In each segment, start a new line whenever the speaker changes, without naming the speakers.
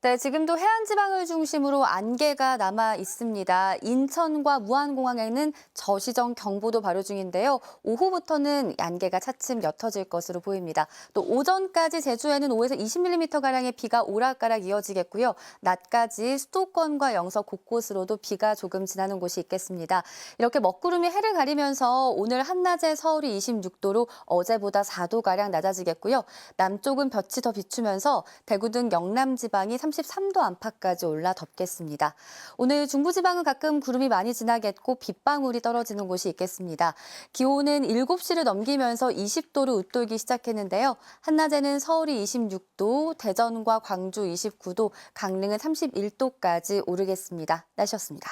네, 지금도 해안지방을 중심으로 안개가 남아 있습니다. 인천과 무안공항에는 저시정 경보도 발효 중인데요. 오후부터는 안개가 차츰 옅어질 것으로 보입니다. 또 오전까지 제주에는 5에서 20mm가량의 비가 오락가락 이어지겠고요. 낮까지 수도권과 영서 곳곳으로도 비가 조금 지나는 곳이 있겠습니다. 이렇게 먹구름이 해를 가리면서 오늘 한낮에 서울이 26도로 어제보다 4도가량 낮아지겠고요. 남쪽은 볕이 더 비추면서 대구 등 영남 지방이 33도 안팎까지 올라 덥겠습니다. 오늘 중부지방은 가끔 구름이 많이 지나겠고 빗방울이 떨어지는 곳이 있겠습니다. 기온은 7시를 넘기면서 20도로 웃돌기 시작했는데요. 한낮에는 서울이 26도, 대전과 광주 29도, 강릉은 31도까지 오르겠습니다. 날씨였습니다.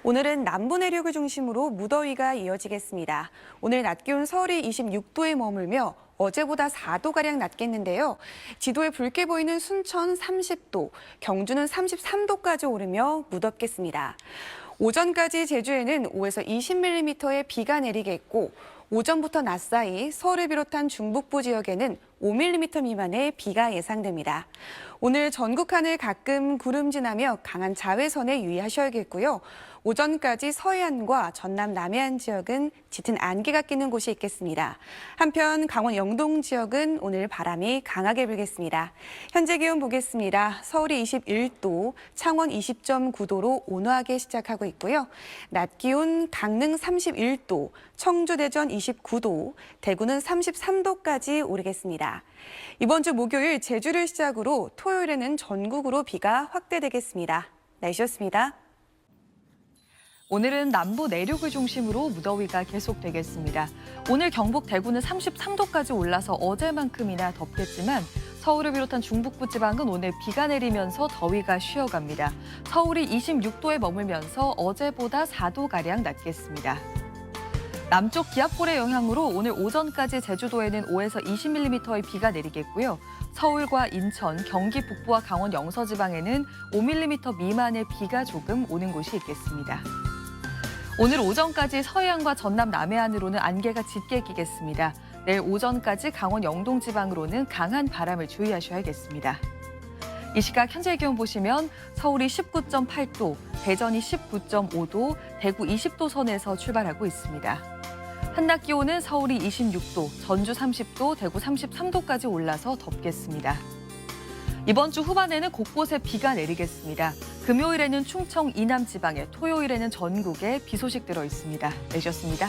오늘은 남부 내륙을 중심으로 무더위가 이어지겠습니다. 오늘 낮 기온 서울이 26도에 머물며 어제보다 4도가량 낮겠는데요. 지도에 붉게 보이는 순천 30도, 경주는 33도까지 오르며 무덥겠습니다. 오전까지 제주에는 5에서 20mm의 비가 내리겠고 오전부터 낮 사이 서울을 비롯한 중북부 지역에는 5mm 미만의 비가 예상됩니다. 오늘 전국 하늘 가끔 구름 지나며 강한 자외선에 유의하셔야겠고요. 오전까지 서해안과 전남 남해안 지역은 짙은 안개가 끼는 곳이 있겠습니다. 한편 강원 영동 지역은 오늘 바람이 강하게 불겠습니다. 현재 기온 보겠습니다. 서울이 21도, 창원 20.9도로 온화하게 시작하고 있고요. 낮 기온 강릉 31도, 청주 대전 29도, 대구는 33도까지 오르겠습니다. 이번 주 목요일 제주를 시작으로 토요일에는 전국으로 비가 확대되겠습니다. 날씨였습니다.
오늘은 남부 내륙을 중심으로 무더위가 계속되겠습니다. 오늘 경북 대구는 33도까지 올라서 어제만큼이나 덥겠지만 서울을 비롯한 중북부 지방은 오늘 비가 내리면서 더위가 쉬어갑니다. 서울이 26도에 머물면서 어제보다 4도가량 낮겠습니다. 남쪽 기압골의 영향으로 오늘 오전까지 제주도에는 5에서 20mm의 비가 내리겠고요. 서울과 인천, 경기 북부와 강원 영서 지방에는 5mm 미만의 비가 조금 오는 곳이 있겠습니다. 오늘 오전까지 서해안과 전남 남해안으로는 안개가 짙게 끼겠습니다. 내일 오전까지 강원 영동 지방으로는 강한 바람을 주의하셔야겠습니다. 이 시각 현재 기온 보시면 서울이 19.8도, 대전이 19.5도, 대구 20도 선에서 출발하고 있습니다. 한낮 기온은 서울이 26도, 전주 30도, 대구 33도까지 올라서 덥겠습니다. 이번 주 후반에는 곳곳에 비가 내리겠습니다. 금요일에는 충청 이남 지방에, 토요일에는 전국에 비 소식 들어 있습니다. 내셨습니다.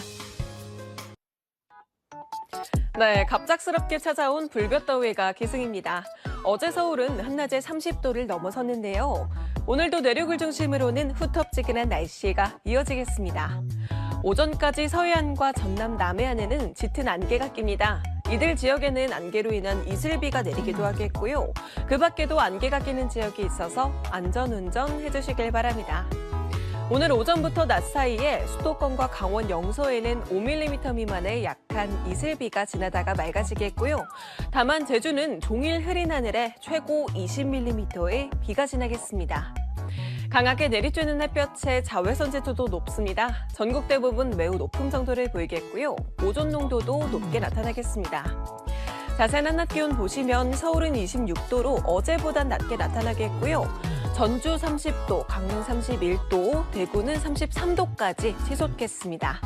네, 갑작스럽게 찾아온 불볕더위가 기승입니다. 어제 서울은 한낮에 30도를 넘어섰는데요. 오늘도 내륙을 중심으로는 후텁지근한 날씨가 이어지겠습니다. 오전까지 서해안과 전남 남해안에는 짙은 안개가 낍니다. 이들 지역에는 안개로 인한 이슬비가 내리기도 하겠고요. 그 밖에도 안개가 끼는 지역이 있어서 안전운전 해주시길 바랍니다. 오늘 오전부터 낮 사이에 수도권과 강원 영서에는 5mm 미만의 약한 이슬비가 지나다가 맑아지겠고요. 다만 제주는 종일 흐린 하늘에 최고 20mm의 비가 지나겠습니다. 강하게 내리쬐는 햇볕에 자외선 지수도 높습니다. 전국 대부분 매우 높은 정도를 보이겠고요. 오존 농도도 높게 나타나겠습니다. 자세한 한낮 기온 보시면 서울은 26도로 어제보단 낮게 나타나겠고요. 전주 30도, 강릉 31도, 대구는 33도까지 치솟겠습니다.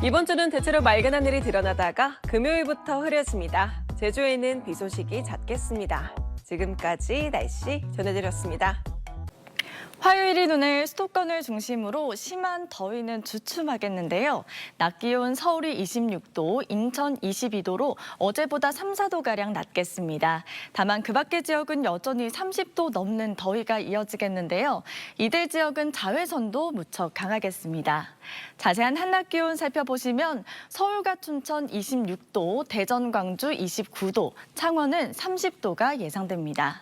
이번 주는 대체로 맑은 하늘이 드러나다가 금요일부터 흐려집니다. 제주에는 비 소식이 잦겠습니다. 지금까지 날씨 전해드렸습니다.
화요일인 오늘 수도권을 중심으로 심한 더위는 주춤하겠는데요. 낮 기온 서울이 26도, 인천 22도로 어제보다 3, 4도가량 낮겠습니다. 다만 그 밖의 지역은 여전히 30도 넘는 더위가 이어지겠는데요. 이들 지역은 자외선도 무척 강하겠습니다. 자세한 한낮 기온 살펴보시면 서울과 춘천 26도, 대전, 광주 29도, 창원은 30도가 예상됩니다.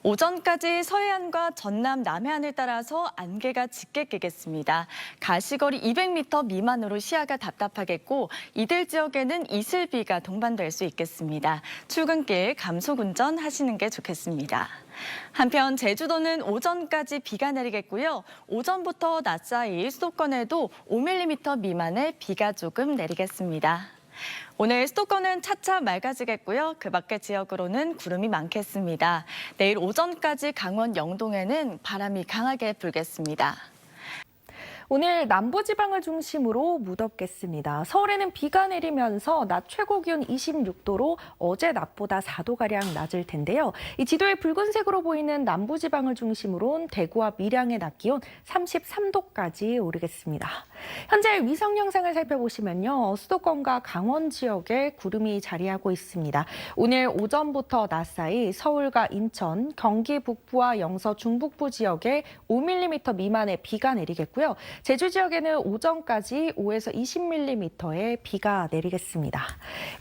오전까지 서해안과 전남 남해안을 따라서 안개가 짙게 끼겠습니다. 가시거리 200m 미만으로 시야가 답답하겠고 이들 지역에는 이슬비가 동반될 수 있겠습니다. 출근길 감속 운전하시는 게 좋겠습니다. 한편 제주도는 오전까지 비가 내리겠고요. 오전부터 낮 사이 수도권에도 5mm 미만의 비가 조금 내리겠습니다. 오늘 수도권은 차차 맑아지겠고요. 그 밖의 지역으로는 구름이 많겠습니다. 내일 오전까지 강원 영동에는 바람이 강하게 불겠습니다.
오늘 남부지방을 중심으로 무덥겠습니다. 서울에는 비가 내리면서 낮 최고 기온 26도로 어제 낮보다 4도가량 낮을 텐데요. 이 지도에 붉은색으로 보이는 남부지방을 중심으로 대구와 밀양의 낮 기온 33도까지 오르겠습니다. 현재 위성 영상을 살펴보시면요. 수도권과 강원 지역에 구름이 자리하고 있습니다. 오늘 오전부터 낮 사이 서울과 인천, 경기 북부와 영서 중북부 지역에 5mm 미만의 비가 내리겠고요. 제주 지역에는 오전까지 5에서 20mm의 비가 내리겠습니다.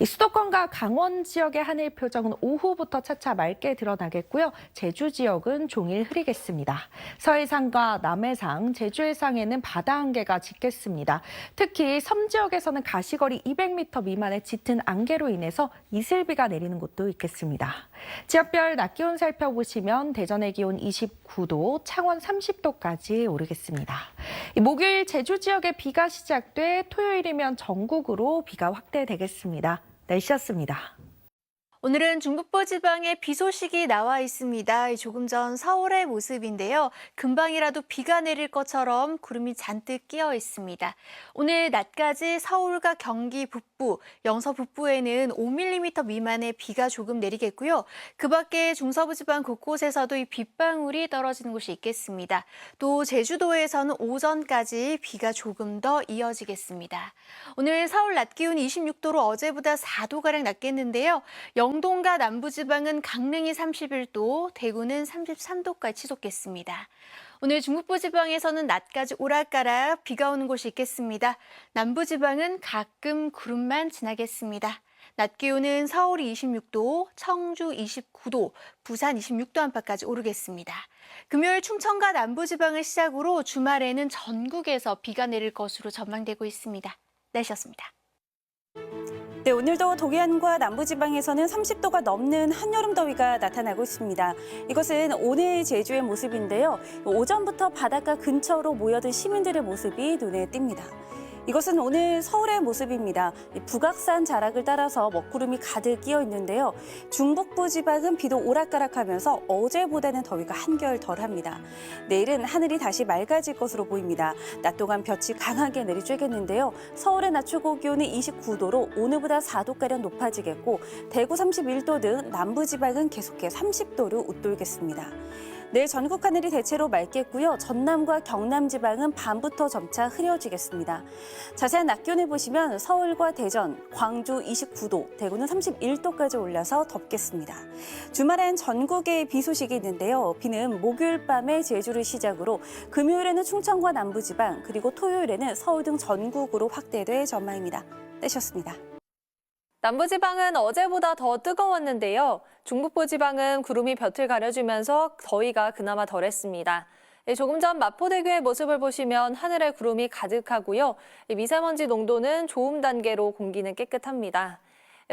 수도권과 강원 지역의 하늘 표정은 오후부터 차차 맑게 드러나겠고요. 제주 지역은 종일 흐리겠습니다. 서해상과 남해상, 제주 해상에는 바다 안개가 짙겠습니다. 특히 섬 지역에서는 가시거리 200m 미만의 짙은 안개로 인해서 이슬비가 내리는 곳도 있겠습니다. 지역별 낮 기온 살펴보시면 대전의 기온 29도, 창원 30도까지 오르겠습니다. 목요일 제주 지역에 비가 시작돼 토요일이면 전국으로 비가 확대되겠습니다. 날씨였습니다.
오늘은 중북부 지방에 비 소식이 나와 있습니다. 조금 전 서울의 모습인데요. 금방이라도 비가 내릴 것처럼 구름이 잔뜩 끼어 있습니다. 오늘 낮까지 서울과 경기 북부, 영서 북부에는 5mm 미만의 비가 조금 내리겠고요. 그 밖에 중서부 지방 곳곳에서도 이 빗방울이 떨어지는 곳이 있겠습니다. 또 제주도에서는 오전까지 비가 조금 더 이어지겠습니다. 오늘 서울 낮 기온이 26도로 어제보다 4도가량 낮겠는데요. 영동과 남부지방은 강릉이 31도, 대구는 33도까지 치솟겠습니다. 오늘 중북부 지방에서는 낮까지 오락가락 비가 오는 곳이 있겠습니다. 남부지방은 가끔 구름만 지나겠습니다. 낮 기온은 서울이 26도, 청주 29도, 부산 26도 안팎까지 오르겠습니다. 금요일 충청과 남부지방을 시작으로 주말에는 전국에서 비가 내릴 것으로 전망되고 있습니다. 날씨였습니다.
네, 오늘도 동해안과 남부지방에서는 30도가 넘는 한여름 더위가 나타나고 있습니다. 이것은 오늘 제주의 모습인데요. 오전부터 바닷가 근처로 모여든 시민들의 모습이 눈에 띕니다. 이것은 오늘 서울의 모습입니다. 북악산 자락을 따라서 먹구름이 가득 끼어 있는데요. 중북부 지방은 비도 오락가락하면서 어제보다는 더위가 한결 덜합니다. 내일은 하늘이 다시 맑아질 것으로 보입니다. 낮 동안 볕이 강하게 내리쬐겠는데요. 서울의 낮 최고 기온은 29도로 오늘보다 4도가량 높아지겠고 대구 31도 등 남부 지방은 계속해 30도를 웃돌겠습니다. 내일 전국 하늘이 대체로 맑겠고요. 전남과 경남 지방은 밤부터 점차 흐려지겠습니다. 자세한 낮 기온을 보시면 서울과 대전, 광주 29도, 대구는 31도까지 올라서 덥겠습니다. 주말엔 전국에 비 소식이 있는데요. 비는 목요일 밤에 제주를 시작으로 금요일에는 충청과 남부지방, 그리고 토요일에는 서울 등 전국으로 확대될 전망입니다. 떼셨습니다.
남부지방은 어제보다 더 뜨거웠는데요. 중북부 지방은 구름이 볕을 가려주면서 더위가 그나마 덜했습니다. 조금 전 마포대교의 모습을 보시면 하늘에 구름이 가득하고요. 미세먼지 농도는 좋음 단계로 공기는 깨끗합니다.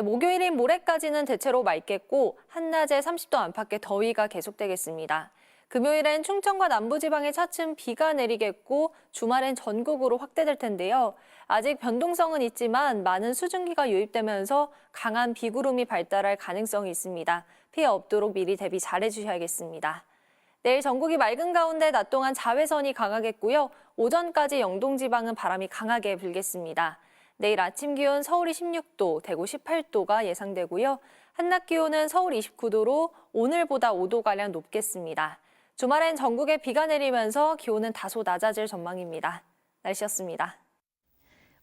목요일인 모레까지는 대체로 맑겠고 한낮에 30도 안팎의 더위가 계속되겠습니다. 금요일엔 충청과 남부지방에 차츰 비가 내리겠고 주말엔 전국으로 확대될 텐데요. 아직 변동성은 있지만 많은 수증기가 유입되면서 강한 비구름이 발달할 가능성이 있습니다. 피해 없도록 미리 대비 잘해주셔야겠습니다. 내일 전국이 맑은 가운데 낮 동안 자외선이 강하겠고요. 오전까지 영동지방은 바람이 강하게 불겠습니다. 내일 아침 기온 서울이 16도, 대구 18도가 예상되고요. 한낮 기온은 서울 29도로 오늘보다 5도가량 높겠습니다. 주말엔 전국에 비가 내리면서 기온은 다소 낮아질 전망입니다. 날씨였습니다.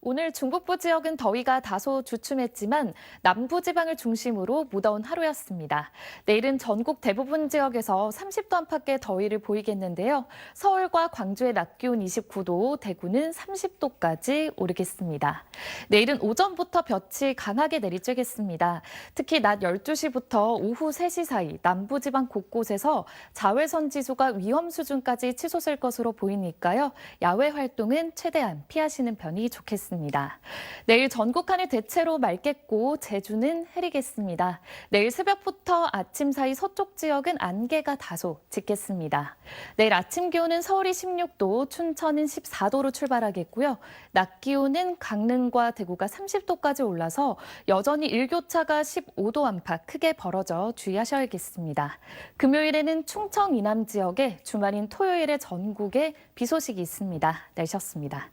오늘 중북부 지역은 더위가 다소 주춤했지만 남부지방을 중심으로 무더운 하루였습니다. 내일은 전국 대부분 지역에서 30도 안팎의 더위를 보이겠는데요. 서울과 광주의 낮 기온 29도, 대구는 30도까지 오르겠습니다. 내일은 오전부터 볕이 강하게 내리쬐겠습니다. 특히 낮 12시부터 오후 3시 사이 남부지방 곳곳에서 자외선 지수가 위험 수준까지 치솟을 것으로 보이니까요. 야외 활동은 최대한 피하시는 편이 좋겠습니다.
이어지겠습니다. 내일 전국 하늘 대체로 맑겠고 제주는 흐리겠습니다. 내일 새벽부터 아침 사이 서쪽 지역은 안개가 다소 짙겠습니다. 내일 아침 기온은 서울이 16도, 춘천은 14도로 출발하겠고요. 낮 기온은 강릉과 대구가 30도까지 올라서 여전히 일교차가 15도 안팎 크게 벌어져 주의하셔야겠습니다. 금요일에는 충청 이남 지역에, 주말인 토요일에 전국에 비 소식이 있습니다. 날씨였습니다.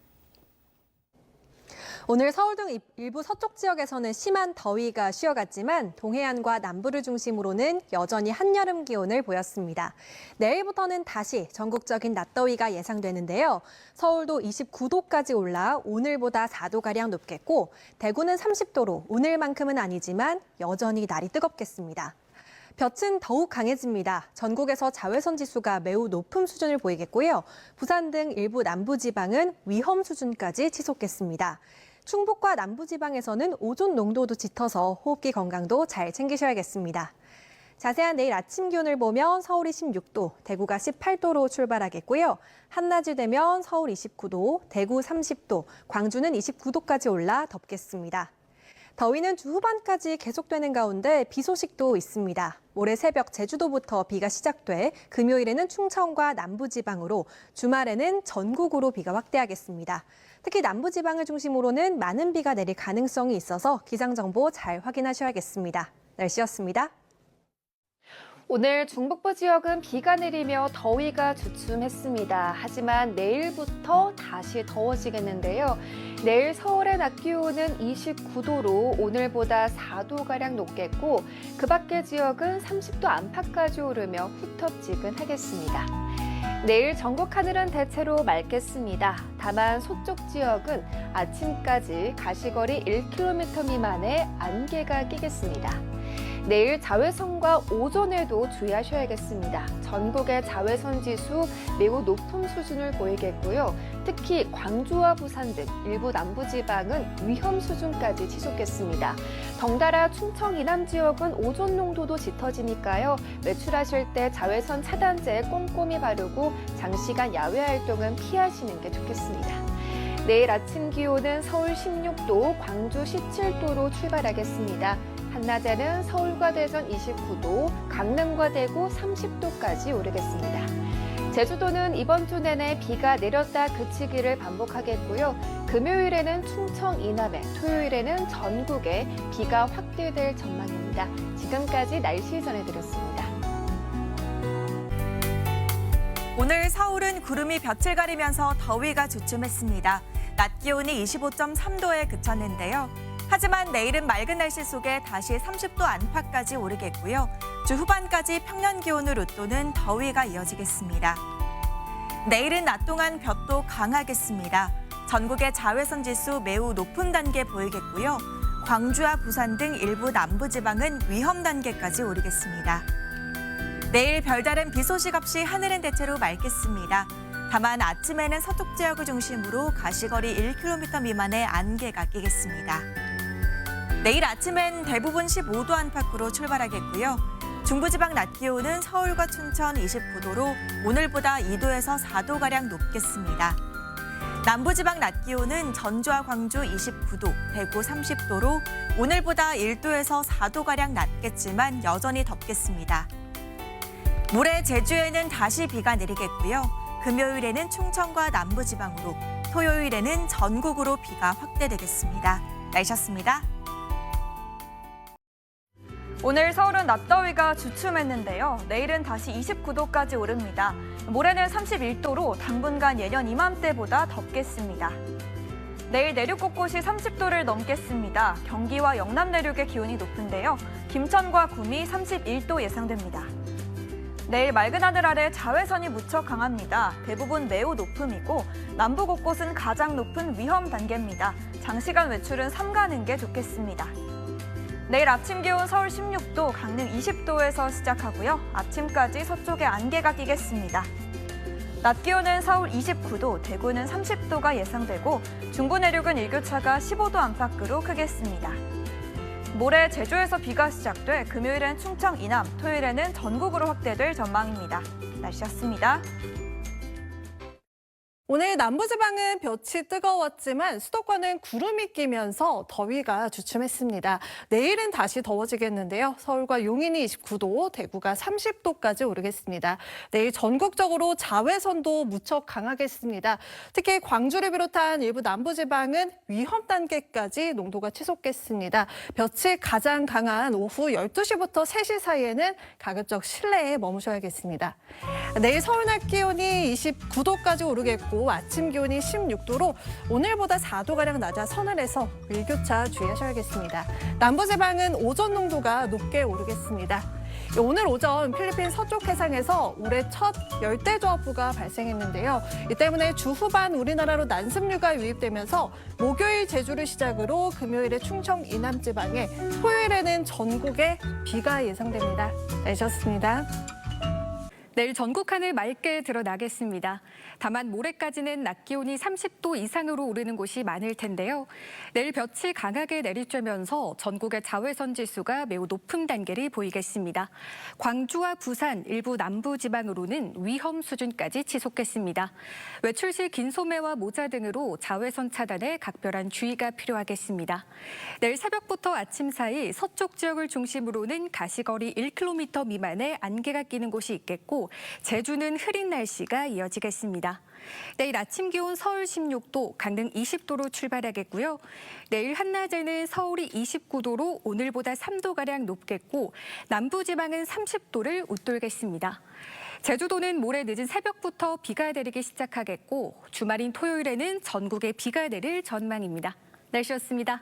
오늘 서울 등 일부 서쪽 지역에서는 심한 더위가 쉬어갔지만 동해안과 남부를 중심으로는 여전히 한여름 기온을 보였습니다. 내일부터는 다시 전국적인 낮더위가 예상되는데요. 서울도 29도까지 올라 오늘보다 4도가량 높겠고 대구는 30도로 오늘만큼은 아니지만 여전히 날이 뜨겁겠습니다. 볕은 더욱 강해집니다. 전국에서 자외선 지수가 매우 높은 수준을 보이겠고요. 부산 등 일부 남부지방은 위험 수준까지 치솟겠습니다. 충북과 남부지방에서는 오존 농도도 짙어서 호흡기 건강도 잘 챙기셔야겠습니다. 자세한 내일 아침 기온을 보면 서울이 16도, 대구가 18도로 출발하겠고요. 한낮이 되면 서울 29도, 대구 30도, 광주는 29도까지 올라 덥겠습니다. 더위는 주 후반까지 계속되는 가운데 비 소식도 있습니다. 모레 새벽 제주도부터 비가 시작돼 금요일에는 충청과 남부지방으로, 주말에는 전국으로 비가 확대하겠습니다. 특히 남부지방을 중심으로는 많은 비가 내릴 가능성이 있어서 기상정보 잘 확인하셔야겠습니다. 날씨였습니다.
오늘 중북부 지역은 비가 내리며 더위가 주춤했습니다. 하지만 내일부터 다시 더워지겠는데요. 내일 서울의 낮 기온은 29도로 오늘보다 4도가량 높겠고 그 밖의 지역은 30도 안팎까지 오르며 후텁지근하겠습니다. 내일 전국 하늘은 대체로 맑겠습니다. 다만 서쪽 지역은 아침까지 가시거리 1km 미만의 안개가 끼겠습니다. 내일 자외선과 오존에도 주의하셔야겠습니다. 전국의 자외선 지수 매우 높은 수준을 보이겠고요. 특히 광주와 부산 등 일부 남부지방은 위험 수준까지 치솟겠습니다. 덩달아 충청 이남 지역은 오존 농도도 짙어지니까요. 외출하실 때 자외선 차단제 꼼꼼히 바르고 장시간 야외 활동은 피하시는 게 좋겠습니다. 내일 아침 기온은 서울 16도, 광주 17도로 출발하겠습니다. 한낮에는 서울과 대전 29도, 강릉과 대구 30도까지 오르겠습니다. 제주도는 이번 주 내내 비가 내렸다 그치기를 반복하겠고요. 금요일에는 충청 이남에, 토요일에는 전국에 비가 확대될 전망입니다. 지금까지 날씨 전해드렸습니다.
오늘 서울은 구름이 볕을 가리면서 더위가 주춤했습니다. 낮 기온이 25.3도에 그쳤는데요. 하지만 내일은 맑은 날씨 속에 다시 30도 안팎까지 오르겠고요. 주 후반까지 평년 기온을 웃도는 더위가 이어지겠습니다. 내일은 낮 동안 볕도 강하겠습니다. 전국의 자외선 지수 매우 높은 단계 보이겠고요. 광주와 부산 등 일부 남부지방은 위험 단계까지 오르겠습니다. 내일 별다른 비 소식 없이 하늘은 대체로 맑겠습니다. 다만 아침에는 서쪽 지역을 중심으로 가시거리 1km 미만의 안개가 끼겠습니다. 내일 아침엔 대부분 15도 안팎으로 출발하겠고요. 중부지방 낮 기온은 서울과 춘천 29도로 오늘보다 2도에서 4도가량 높겠습니다. 남부지방 낮 기온은 전주와 광주 29도, 대구 30도로 오늘보다 1도에서 4도가량 낮겠지만 여전히 덥겠습니다. 모레 제주에는 다시 비가 내리겠고요. 금요일에는 충청과 남부지방으로, 토요일에는 전국으로 비가 확대되겠습니다. 날씨였습니다.
오늘 서울은 낮더위가 주춤했는데요. 내일은 다시 29도까지 오릅니다. 모레는 31도로 당분간 예년 이맘때보다 덥겠습니다. 내일 내륙 곳곳이 30도를 넘겠습니다. 경기와 영남 내륙의 기온이 높은데요. 김천과 구미 31도 예상됩니다. 내일 맑은 하늘 아래 자외선이 무척 강합니다. 대부분 매우 높음이고 남부 곳곳은 가장 높은 위험 단계입니다. 장시간 외출은 삼가는 게 좋겠습니다. 내일 아침 기온 서울 16도, 강릉 20도에서 시작하고요. 아침까지 서쪽에 안개가 끼겠습니다. 낮 기온은 서울 29도, 대구는 30도가 예상되고 중부 내륙은 일교차가 15도 안팎으로 크겠습니다. 모레 제주에서 비가 시작돼 금요일엔 충청 이남, 토요일에는 전국으로 확대될 전망입니다. 날씨였습니다.
오늘 남부지방은 볕이 뜨거웠지만 수도권은 구름이 끼면서 더위가 주춤했습니다. 내일은 다시 더워지겠는데요. 서울과 용인이 29도, 대구가 30도까지 오르겠습니다. 내일 전국적으로 자외선도 무척 강하겠습니다. 특히 광주를 비롯한 일부 남부지방은 위험 단계까지 농도가 치솟겠습니다. 볕이 가장 강한 오후 12시부터 3시 사이에는 가급적 실내에 머무셔야겠습니다. 내일 서울 낮 기온이 29도까지 오르겠고 아침 기온이 16도로 오늘보다 4도가량 낮아 서늘해서 일교차 주의하셔야겠습니다. 남부지방은 오전 농도가 높게 오르겠습니다. 오늘 오전 필리핀 서쪽 해상에서 올해 첫 열대저하부가 발생했는데요. 이 때문에 주 후반 우리나라로 난습류가 유입되면서 목요일 제주를 시작으로 금요일에 충청 이남 지방에, 토요일에는 전국에 비가 예상됩니다. 내셨습니다.
내일 전국 하늘 맑게 드러나겠습니다. 다만 모레까지는 낮 기온이 30도 이상으로 오르는 곳이 많을 텐데요. 내일 볕이 강하게 내리쬐면서 전국의 자외선 지수가 매우 높은 단계를 보이겠습니다. 광주와 부산, 일부 남부 지방으로는 위험 수준까지 치솟겠습니다. 외출 시 긴 소매와 모자 등으로 자외선 차단에 각별한 주의가 필요하겠습니다. 내일 새벽부터 아침 사이 서쪽 지역을 중심으로는 가시거리 1km 미만의 안개가 끼는 곳이 있겠고, 제주는 흐린 날씨가 이어지겠습니다. 내일 아침 기온 서울 16도, 강릉 20도로 출발하겠고요. 내일 한낮에는 서울이 29도로 오늘보다 3도가량 높겠고, 남부지방은 30도를 웃돌겠습니다. 제주도는 모레 늦은 새벽부터 비가 내리기 시작하겠고, 주말인 토요일에는 전국에 비가 내릴 전망입니다. 날씨였습니다.